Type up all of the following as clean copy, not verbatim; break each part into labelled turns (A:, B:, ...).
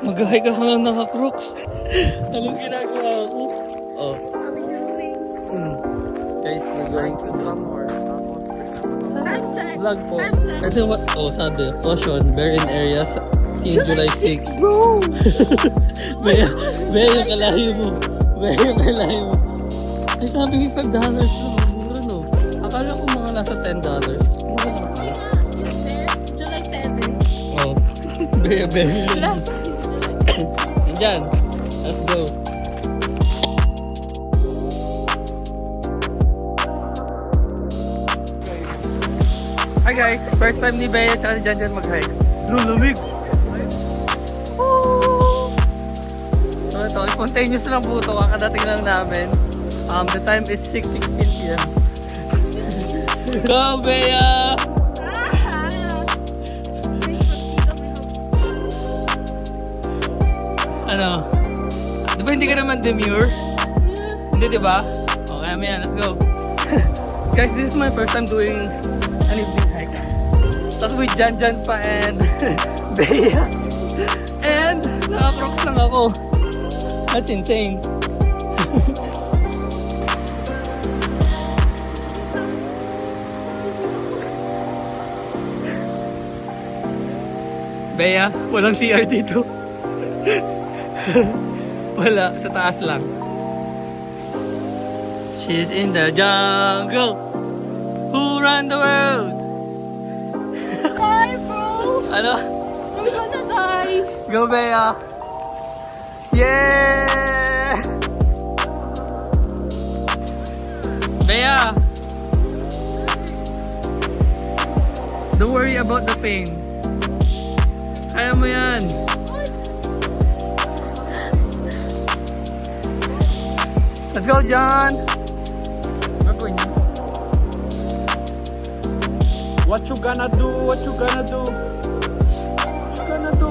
A: Mag-hike ako lang naka-crocs. Anong ginagawa ko? Oh. Guys, we're going to Drumore. Vlog po. Kasi what? Oh, sabi, caution, bear in areas since July 6. Bro! Bea yung kalayo mo. Bea yung kalayo mo. Ay, sabi ko $5 lang. Mura no. Akala ko mga nasa $10. Mura na pala.
B: July 7.
A: Oh. Bea yun. Andyan. Let's go. Hi guys! First time ni Bea at ni Janjan mag-hike. Lulamig! So ito, spontaneous lang po ito. Kakadating lang namin. The time is 6:16 PM. Go Bea! Ano? Di ba hindi ka naman demure? Hindi, di ba? Okay, amin yan. Let's go. Guys, this is my first time doing an evening hike. Tapos with Janjan pa and Bea. And naka-crocs lang ako. That's insane. Bea, walang CR dito. Wala, sa taas lang. She's in the jungle. Who run the world?
B: Die, bro!
A: Ano?
B: We're gonna die!
A: Go Bea! Yeah! Bea! Don't worry about the pain. Kaya mo yan. Let's go, John! Gagawin niya.
C: What you gonna do? What you gonna do? What you gonna do?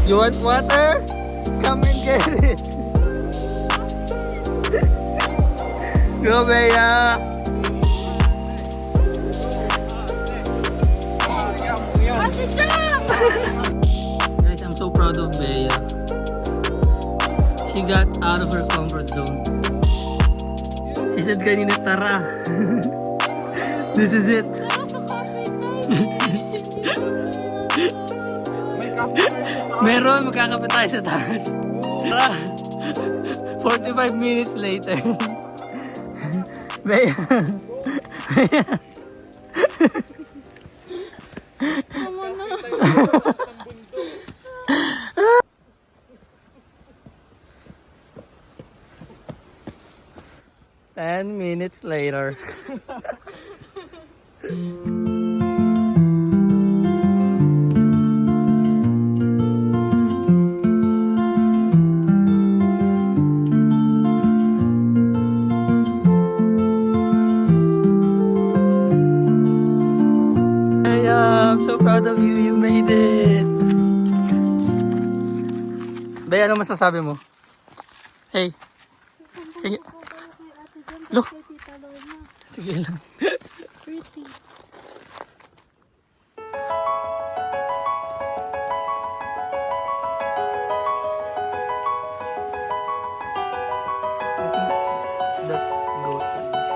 A: You want water? Come and get it. Go, Bea.
B: Ate Jam!
A: Guys, I'm so proud of Bea. She got out of her comfort zone. She said kanina, tara. This is it.
B: Tara sa coffee time!
A: Meron, magkakape tayo sa taas. Tara. 45 minutes later. Bea. Bea.
B: Come on na!
A: 10 minutes later. I'm so proud of you. You made it. Bea, ano masasabi mo? Hey. Can you... Look. Sige lang.
B: Pretty.
A: That's goat range.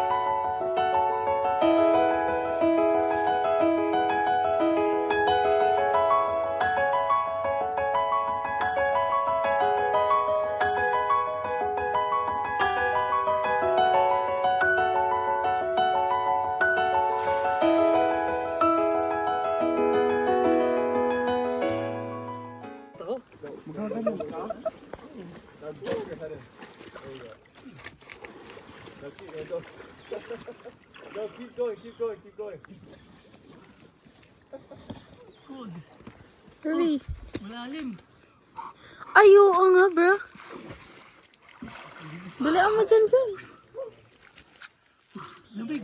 C: No, keep going, keep going, keep going.
A: Good.
B: Hurry.
A: Malalim.
B: Ay, oo nga, bro. Dali mo dyan.
A: Lumig.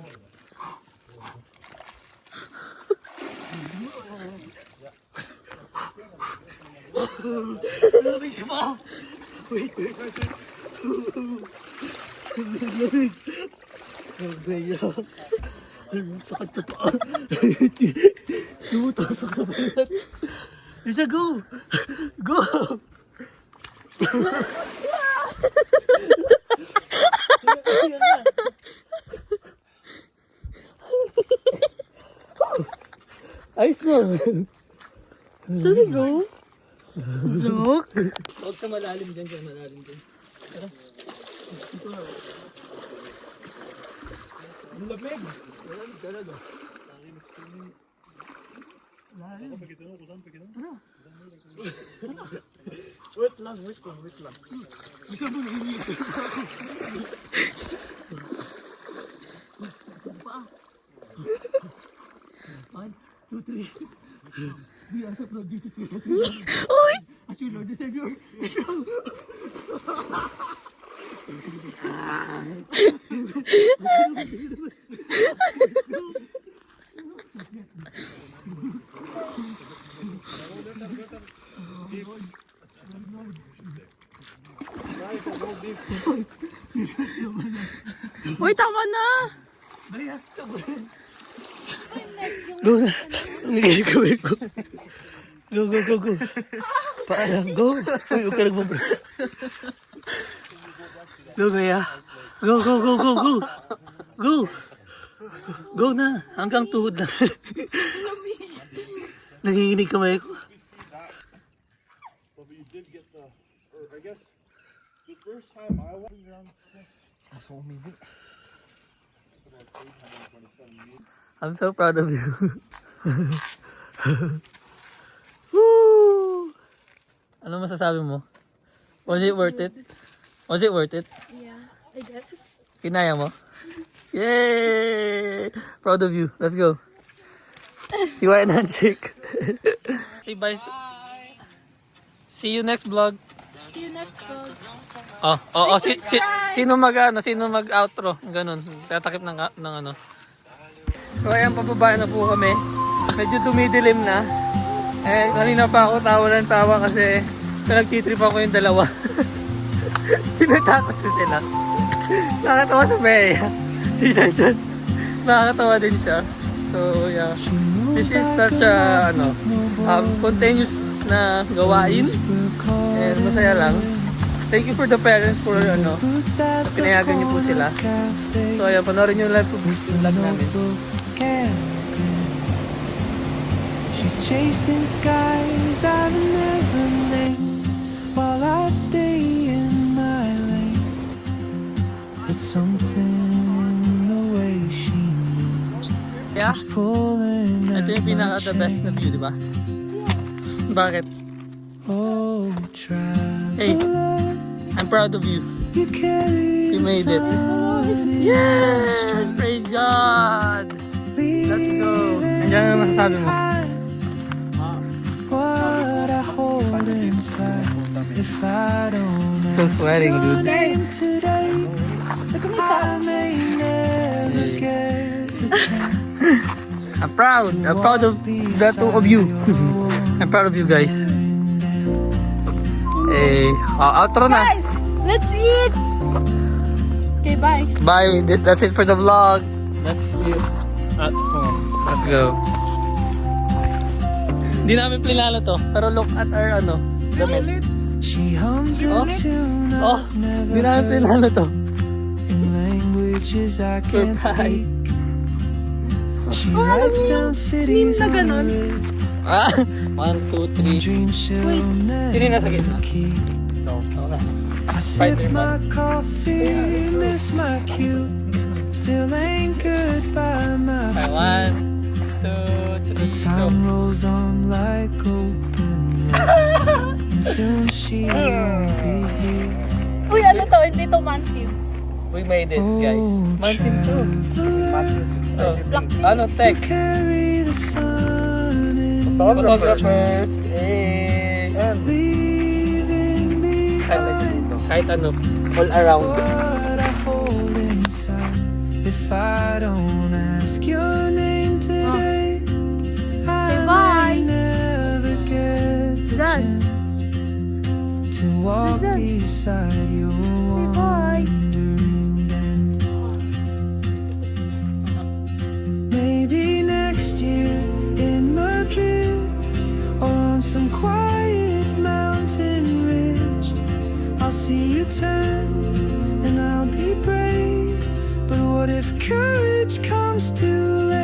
A: Lumig sa paa. Wait. Lumig. Gaya. Sakit sa paa. Tumutusok sa balat. Isa, go! Go! Ayos mo.
B: Saan go? Look.
A: Huwag sa malalim dyan, sa malalim dyan. Tara. Ito na. Ang lamig. Lamig talaga. Wait lang. Bisa mo nangingis. One, two, three. We are so proud, Jesus Christ, as your Lord and Savior.
B: Uy, tama na!
A: Baya, tama.
B: Go
A: na. Nagay gawin ko. Go. Paalang, go. Uy, huwag ka nagbabra. Go, Baya. Go. Go na. Hanggang tuhod na. Nanginginig kamay ko.
C: But you did get the, or I guess, the first time I went around.
A: Aso umili.
C: It's about 827 meters.
A: I'm so proud of you. Woo! Ano masasabi mo? Was it worth it?
B: Yeah, I guess.
A: Kinaya mo? Yay! Proud of you. Let's go. Si Wine Handshake. Say bye. See you next vlog.
B: See you next vlog.
A: Sino mag-outro? Ganun. Tatakip ng ano. So ayan, pababa na po kami. Medyo dumidilim na. Eh, kanina pa ako tawa kasi pinagtitripan ko yung dalawa. Tinatakot ko sila. Nakakatawa sa Bea. Si Janjan. Nakakatawa din siya. So yeah. This is such a spontaneous na gawain. And masaya lang. Thank you for the parents for pinayagan niyo po sila. So ayan, panoorin niyo live vlog namin.
D: She's chasing skies I've never named while I stay in my lane. There's something in the way she moves.
A: Yeah?
D: Keeps pulling
A: Ito
D: at
A: yung
D: my
A: pinaka-the best na view, di ba? Bakit?
D: Oh,
A: Hey,
D: traveler,
A: I'm proud of you.
D: you carry
A: You made it. Yes! Praise God! Let's go! Andiyan na masasabi mo?
D: what I hold inside. If I don't
A: So sweating, dude.
D: answer today,
B: Look at my
D: I
B: socks.
D: may never
A: Hey.
D: get the chance.
A: I'm proud. I'm proud of the two of you. I'm proud of you guys. Eh, outro na.
B: Guys, let's eat! Okay, bye.
A: Bye. That's it for the vlog. Let's eat at home. Let's go. Hindi namin plinano to, pero look at our damit.
D: She hums
A: Oh.
D: a tune
A: Oh,
D: I've
A: hindi
D: never
A: namin
D: heard
A: plinano to.
D: in languages I can't
A: Surprise.
D: speak. She
B: Oh, alam
D: writes
B: niyo
D: down
B: yung
D: cities
B: meme na
D: on her
B: ganon?
D: wrist.
A: Ah, 1, 2, 3.
D: Dreams she'll
B: Wait.
A: Sino yung nasa
D: never
A: gitna?
D: keep.
A: Ito. Okay.
D: I sip
A: Spider-Man.
D: my coffee, miss my cue. Still anchored by my
A: Okay,
D: feet.
A: 1, 2,
D: The
A: 3, go.
D: time rolls on like open road, and soon she won't be here.
B: Uy, ano to? Hindi to mantin.
A: We made it, guys.
D: Oh,
A: Mantin to.
D: traveler,
A: Ano, tech?
D: carry the sun in
A: Photographers. Eh.
D: leaving behind
A: Kahit ano, all around.
D: what I hold inside. if I don't ask your name today. I
B: bye.
D: may never get the
B: Dad.
D: chance to walk
B: Dad.
D: beside your
B: bye.
D: wandering dance. Maybe next year in Madrid, or on some quiet mountain ridge, I'll see you turn and I'll be brave. But what if courage comes too late?